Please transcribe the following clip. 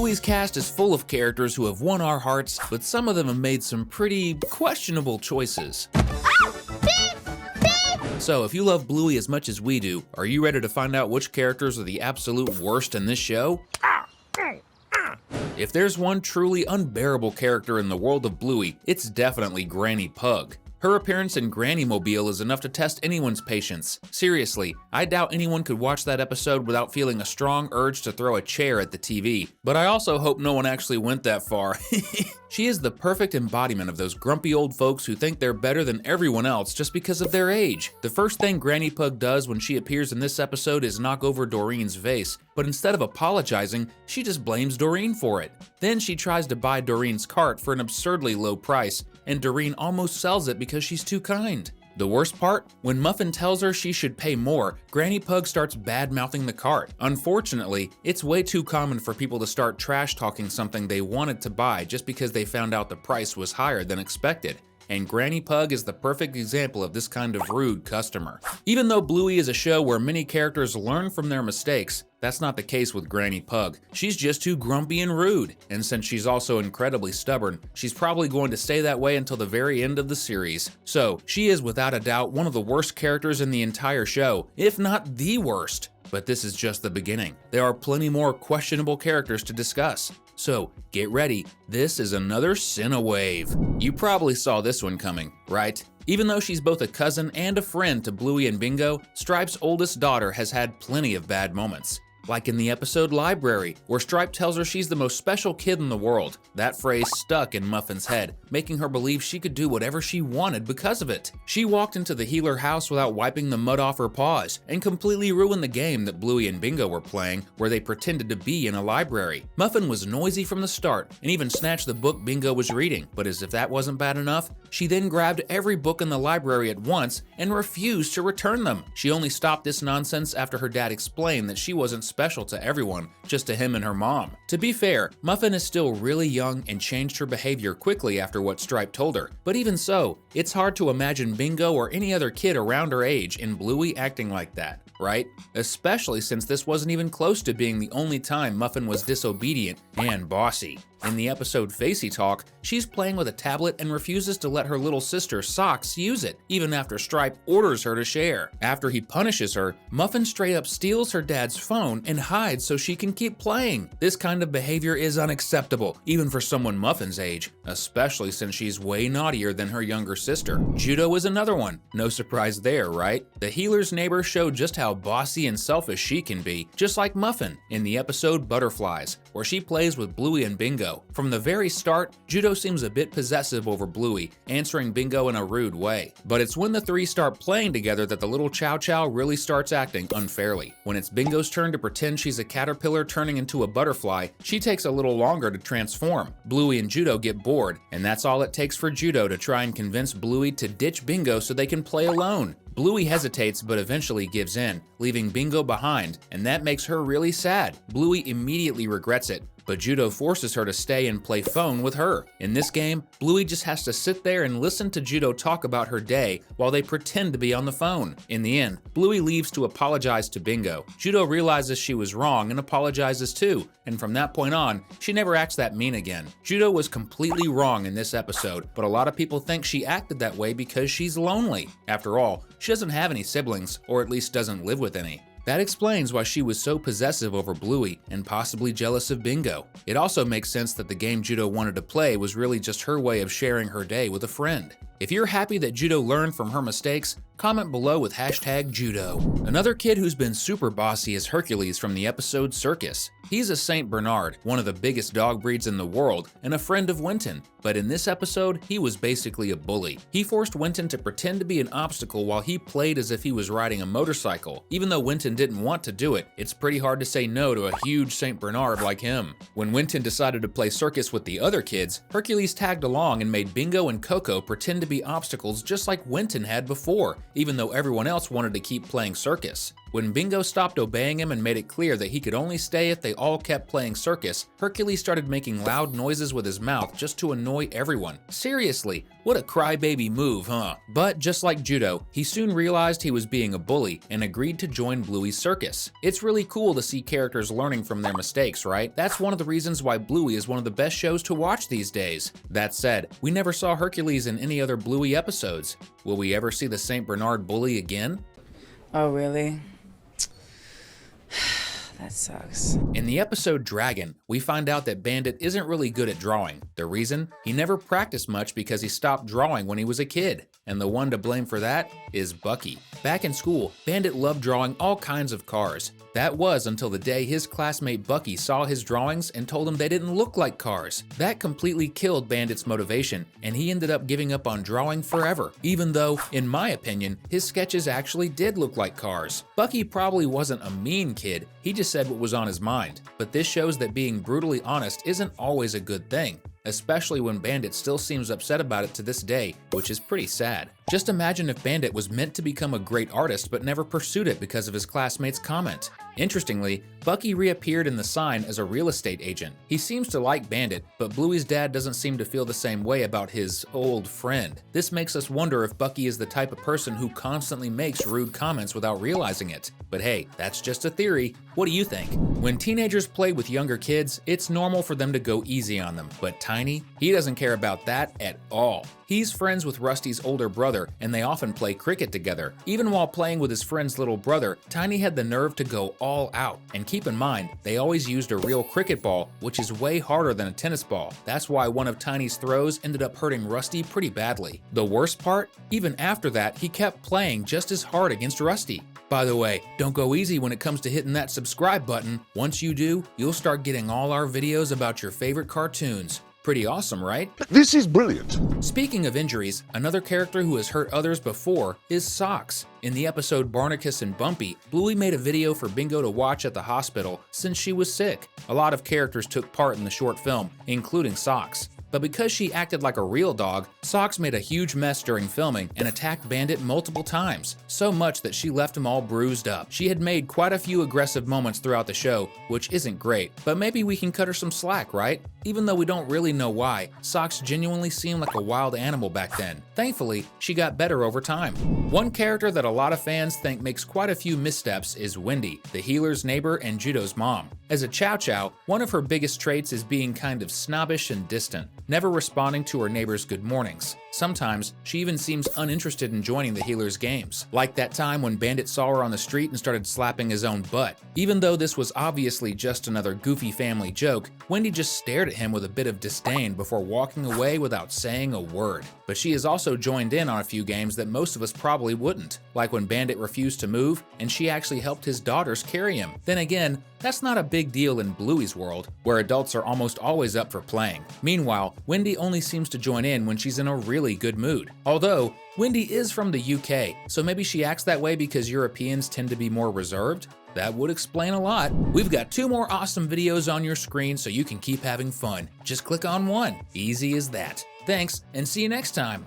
Bluey's cast is full of characters who have won our hearts, but some of them have made some pretty questionable choices. So if you love Bluey as much as we do, are you ready to find out which characters are the absolute worst in this show? If there's one truly unbearable character in the world of Bluey, it's definitely Granny Pug. Her appearance in Granny-mobile is enough to test anyone's patience. Seriously, I doubt anyone could watch that episode without feeling a strong urge to throw a chair at the TV. But I also hope no one actually went that far. She is the perfect embodiment of those grumpy old folks who think they're better than everyone else just because of their age. The first thing Granny Pug does when she appears in this episode is knock over Doreen's vase, but instead of apologizing, she just blames Doreen for it. Then she tries to buy Doreen's cart for an absurdly low price, and Doreen almost sells it because she's too kind. The worst part? When Muffin tells her she should pay more, Granny Pug starts bad-mouthing the cart. Unfortunately, it's way too common for people to start trash-talking something they wanted to buy just because they found out the price was higher than expected. And Granny Pug is the perfect example of this kind of rude customer. Even though Bluey is a show where many characters learn from their mistakes, that's not the case with Granny Pug. She's just too grumpy and rude, and since she's also incredibly stubborn, she's probably going to stay that way until the very end of the series. So, she is without a doubt one of the worst characters in the entire show, if not the worst. But this is just the beginning. There are plenty more questionable characters to discuss. So, get ready, this is another Cinewave. You probably saw this one coming, right? Even though she's both a cousin and a friend to Bluey and Bingo, Stripe's oldest daughter has had plenty of bad moments. Like in the episode Library, where Stripe tells her she's the most special kid in the world. That phrase stuck in Muffin's head, making her believe she could do whatever she wanted because of it. She walked into the healer house without wiping the mud off her paws, and completely ruined the game that Bluey and Bingo were playing, where they pretended to be in a library. Muffin was noisy from the start, and even snatched the book Bingo was reading, but as if that wasn't bad enough, she then grabbed every book in the library at once and refused to return them. She only stopped this nonsense after her dad explained that she wasn't special to everyone, just to him and her mom. To be fair, Muffin is still really young and changed her behavior quickly after what Stripe told her, but even so, it's hard to imagine Bingo or any other kid around her age in Bluey acting like that, right? Especially since this wasn't even close to being the only time Muffin was disobedient and bossy. In the episode Facey Talk, she's playing with a tablet and refuses to let her little sister Socks use it, even after Stripe orders her to share. After he punishes her, Muffin straight up steals her dad's phone and hides so she can keep playing. This kind of behavior is unacceptable, even for someone Muffin's age, especially since she's way naughtier than her younger sister. Judo is another one. No surprise there, right? The healer's neighbor showed just how bossy and selfish she can be, just like Muffin in the episode Butterflies, where she plays with Bluey and Bingo. From the very start, Judo seems a bit possessive over Bluey, answering Bingo in a rude way. But it's when the three start playing together that the little Chow Chow really starts acting unfairly. When it's Bingo's turn to pretend she's a caterpillar turning into a butterfly, she takes a little longer to transform. Bluey and Judo get bored, and that's all it takes for Judo to try and convince Bluey to ditch Bingo so they can play alone. Bluey hesitates but eventually gives in, leaving Bingo behind, and that makes her really sad. Bluey immediately regrets it, but Judo forces her to stay and play phone with her. In this game, Bluey just has to sit there and listen to Judo talk about her day while they pretend to be on the phone. In the end, Bluey leaves to apologize to Bingo. Judo realizes she was wrong and apologizes too, and from that point on, she never acts that mean again. Judo was completely wrong in this episode, but a lot of people think she acted that way because she's lonely. After all, she doesn't have any siblings, or at least doesn't live with any. That explains why she was so possessive over Bluey and possibly jealous of Bingo. It also makes sense that the game Judo wanted to play was really just her way of sharing her day with a friend. If you're happy that Judo learned from her mistakes, comment below with #Judo. Another kid who's been super bossy is Hercules from the episode Circus. He's a Saint Bernard, one of the biggest dog breeds in the world, and a friend of Winton, but in this episode, he was basically a bully. He forced Winton to pretend to be an obstacle while he played as if he was riding a motorcycle. Even though Winton didn't want to do it, it's pretty hard to say no to a huge Saint Bernard like him. When Winton decided to play circus with the other kids, Hercules tagged along and made Bingo and Coco pretend to be obstacles just like Winton had before, even though everyone else wanted to keep playing circus. When Bingo stopped obeying him and made it clear that he could only stay if they all kept playing circus, Hercules started making loud noises with his mouth just to annoy everyone. Seriously, what a crybaby move, huh? But just like Judo, he soon realized he was being a bully and agreed to join Bluey's circus. It's really cool to see characters learning from their mistakes, right? That's one of the reasons why Bluey is one of the best shows to watch these days. That said, we never saw Hercules in any other Bluey episodes. Will we ever see the St. Bernard bully again? Oh, really? That sucks. In the episode Dragon, we find out that Bandit isn't really good at drawing. The reason? He never practiced much because he stopped drawing when he was a kid. And the one to blame for that is Bucky. Back in school, Bandit loved drawing all kinds of cars. That was until the day his classmate Bucky saw his drawings and told him they didn't look like cars. That completely killed Bandit's motivation, and he ended up giving up on drawing forever, even though, in my opinion, his sketches actually did look like cars. Bucky probably wasn't a mean kid, he just said what was on his mind. But this shows that being brutally honest isn't always a good thing, especially when Bandit still seems upset about it to this day, which is pretty sad. Just imagine if Bandit was meant to become a great artist but never pursued it because of his classmate's comment. Interestingly, Bucky reappeared in the sign as a real estate agent. He seems to like Bandit, but Bluey's dad doesn't seem to feel the same way about his old friend. This makes us wonder if Bucky is the type of person who constantly makes rude comments without realizing it. But hey, that's just a theory. What do you think? When teenagers play with younger kids, it's normal for them to go easy on them, but Tiny, he doesn't care about that at all. He's friends with Rusty's older brother, and they often play cricket together. Even while playing with his friend's little brother, Tiny had the nerve to go all out. And keep in mind, they always used a real cricket ball, which is way harder than a tennis ball. That's why one of Tiny's throws ended up hurting Rusty pretty badly. The worst part? Even after that, he kept playing just as hard against Rusty. By the way, don't go easy when it comes to hitting that subscribe button. Once you do, you'll start getting all our videos about your favorite cartoons. Pretty awesome, right? This is brilliant. Speaking of injuries, another character who has hurt others before is Socks. In the episode Barnacus and Bumpy, Bluey made a video for Bingo to watch at the hospital since she was sick. A lot of characters took part in the short film, including Socks. But because she acted like a real dog, Socks made a huge mess during filming and attacked Bandit multiple times, so much that she left him all bruised up. She had made quite a few aggressive moments throughout the show, which isn't great, but maybe we can cut her some slack, right? Even though we don't really know why, Socks genuinely seemed like a wild animal back then. Thankfully, she got better over time. One character that a lot of fans think makes quite a few missteps is Wendy, the healer's neighbor and Judo's mom. As a Chow Chow, one of her biggest traits is being kind of snobbish and distant, never responding to her neighbor's good mornings. Sometimes, she even seems uninterested in joining the healer's games, like that time when Bandit saw her on the street and started slapping his own butt. Even though this was obviously just another goofy family joke, Wendy just stared at him with a bit of disdain before walking away without saying a word. But she has also joined in on a few games that most of us probably wouldn't, like when Bandit refused to move and she actually helped his daughters carry him. Then again, that's not a big deal in Bluey's world, where adults are almost always up for playing. Meanwhile, Wendy only seems to join in when she's in a really good mood. Although, Wendy is from the UK, so maybe she acts that way because Europeans tend to be more reserved? That would explain a lot. We've got 2 more awesome videos on your screen so you can keep having fun. Just click on one. Easy as that. Thanks, and see you next time.